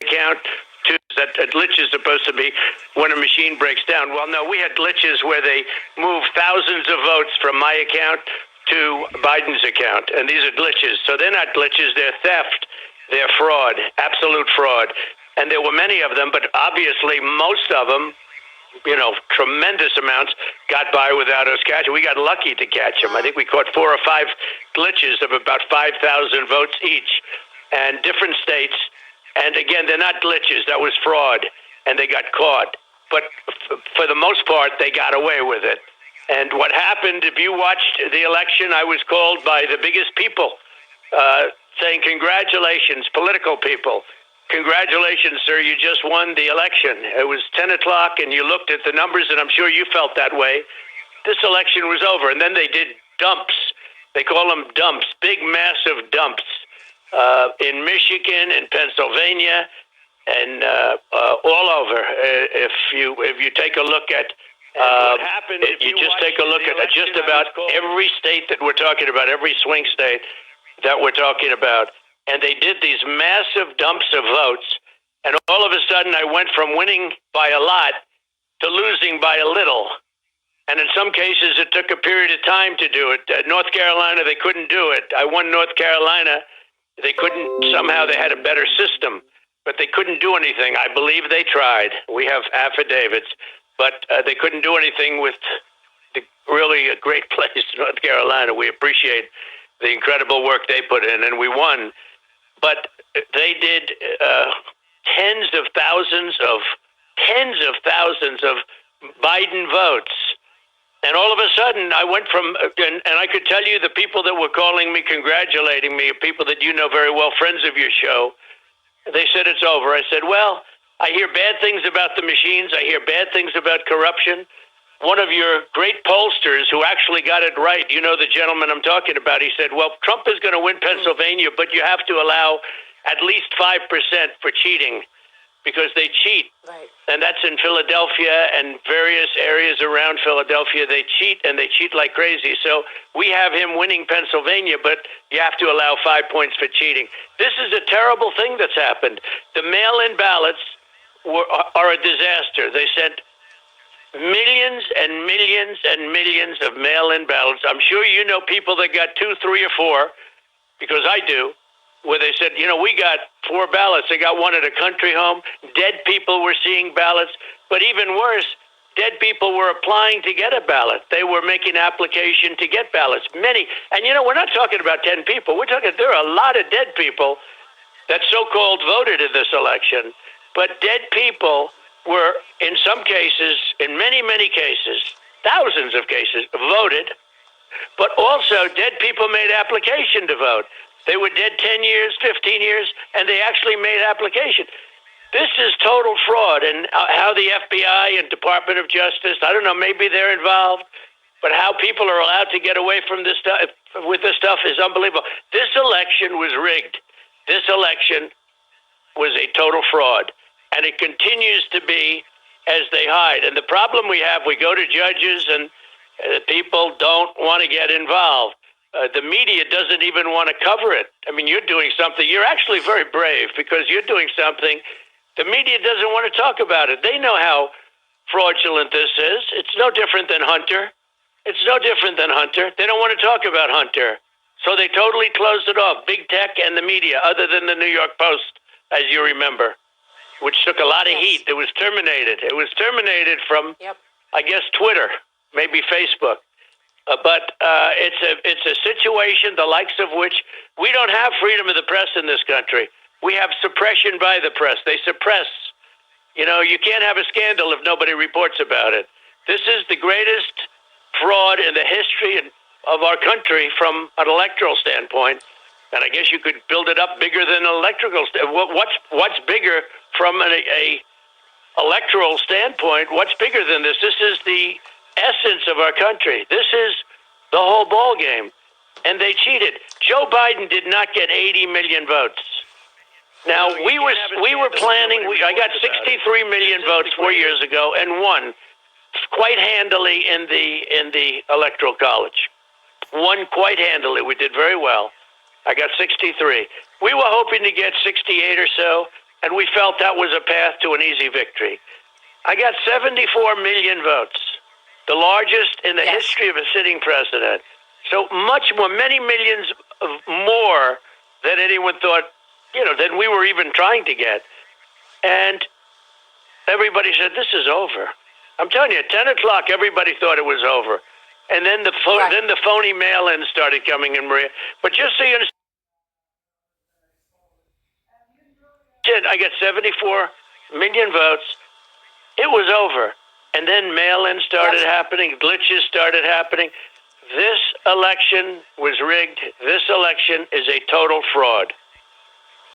account to that a glitch is supposed to be when a machine breaks down. Well, no, we had glitches where they move thousands of votes from my account to Biden's account, and these are glitches. So they're not glitches, they're theft, they're fraud, absolute fraud. And there were many of them, but obviously most of them, tremendous amounts, got by without us catching. We got lucky to catch them. I think we caught 4 or 5 glitches of about 5,000 votes each, and different states. And again, they're not glitches. That was fraud, and they got caught. But for the most part, they got away with it. And what happened, if you watched the election, I was called by the biggest people saying, congratulations, political people. Congratulations, sir, you just won the election. It was 10 o'clock, and you looked at the numbers, and I'm sure you felt that way. This election was over, and then they did dumps. They call them dumps, big, massive dumps. In Michigan, in Pennsylvania, and all over. If you take a look at what happened, if you just take a look at just about every state that we're talking about, every swing state that we're talking about, and they did these massive dumps of votes, and all of a sudden I went from winning by a lot to losing by a little. And in some cases, it took a period of time to do it. North Carolina, they couldn't do it. I won North Carolina. They couldn't, somehow they had a better system, but they couldn't do anything. I believe they tried. We have affidavits, but they couldn't do anything with really a great place, North Carolina. We appreciate the incredible work they put in, and we won. But they did tens of thousands of Biden votes. And all of a sudden, I went from, and I could tell you the people that were calling me, congratulating me, people that you know very well, friends of your show, they said it's over. I said, well, I hear bad things about the machines. I hear bad things about corruption. One of your great pollsters who actually got it right, you know the gentleman I'm talking about, he said, well, Trump is going to win Pennsylvania, but you have to allow at least 5% for cheating, because they cheat. Right. And that's in Philadelphia and various areas around Philadelphia. They cheat, and they cheat like crazy. So we have him winning Pennsylvania, but you have to allow 5 points for cheating. This is a terrible thing that's happened. The mail-in ballots are a disaster. They sent millions and millions and millions of mail-in ballots. I'm sure you know people that got 2, 3, or 4, because I do, where they said, we got 4 ballots. They got one at a country home. Dead people were seeing ballots. But even worse, dead people were applying to get a ballot. They were making application to get ballots. Many. And, we're not talking about 10 people. We're talking, there are a lot of dead people that so-called voted in this election. But dead people were, in some cases, in many, many cases, thousands of cases, voted. But also, dead people made application to vote. They were dead 10 years, 15 years, and they actually made application. This is total fraud, and how the FBI and Department of Justice, I don't know, maybe they're involved, but how people are allowed to get away from this stuff with this stuff is unbelievable. This election was rigged. This election was a total fraud, and it continues to be as they hide. And the problem we have, we go to judges, and people don't want to get involved. The media doesn't even want to cover it. I mean, you're doing something. You're actually very brave, because you're doing something. The media doesn't want to talk about it. They know how fraudulent this is. It's no different than Hunter. It's no different than Hunter. They don't want to talk about Hunter. So they totally closed it off, big tech and the media, other than the New York Post, as you remember, which took a lot of heat. It was terminated. It was terminated from, I guess, Twitter, maybe Facebook. But it's a situation the likes of which we don't have freedom of the press in this country. We have suppression by the press. They suppress. You can't have a scandal if nobody reports about it. This is the greatest fraud in the history of our country from an electoral standpoint. And I guess you could build it up bigger than an electoral. What's bigger from a electoral standpoint? What's bigger than this? This is the essence of our country. This is the whole ball game, and they cheated. Joe Biden did not get 80 million votes. Now we were planning. I got 63 million votes 4 years ago and won quite handily in the electoral college. Won quite handily. We did very well. I got 63. We were hoping to get 68 or so. and we felt that was a path to an easy victory. I got 74 million votes, the largest in the history of a sitting president. So much more, many millions of more than anyone thought, than we were even trying to get. And everybody said, this is over. I'm telling you, at 10 o'clock, everybody thought it was over. And then the phony mail-ins started coming in, Maria. But just so you understand, I got 74 million votes. It was over. And then mail-ins started happening. Glitches started happening. This election was rigged. This election is a total fraud.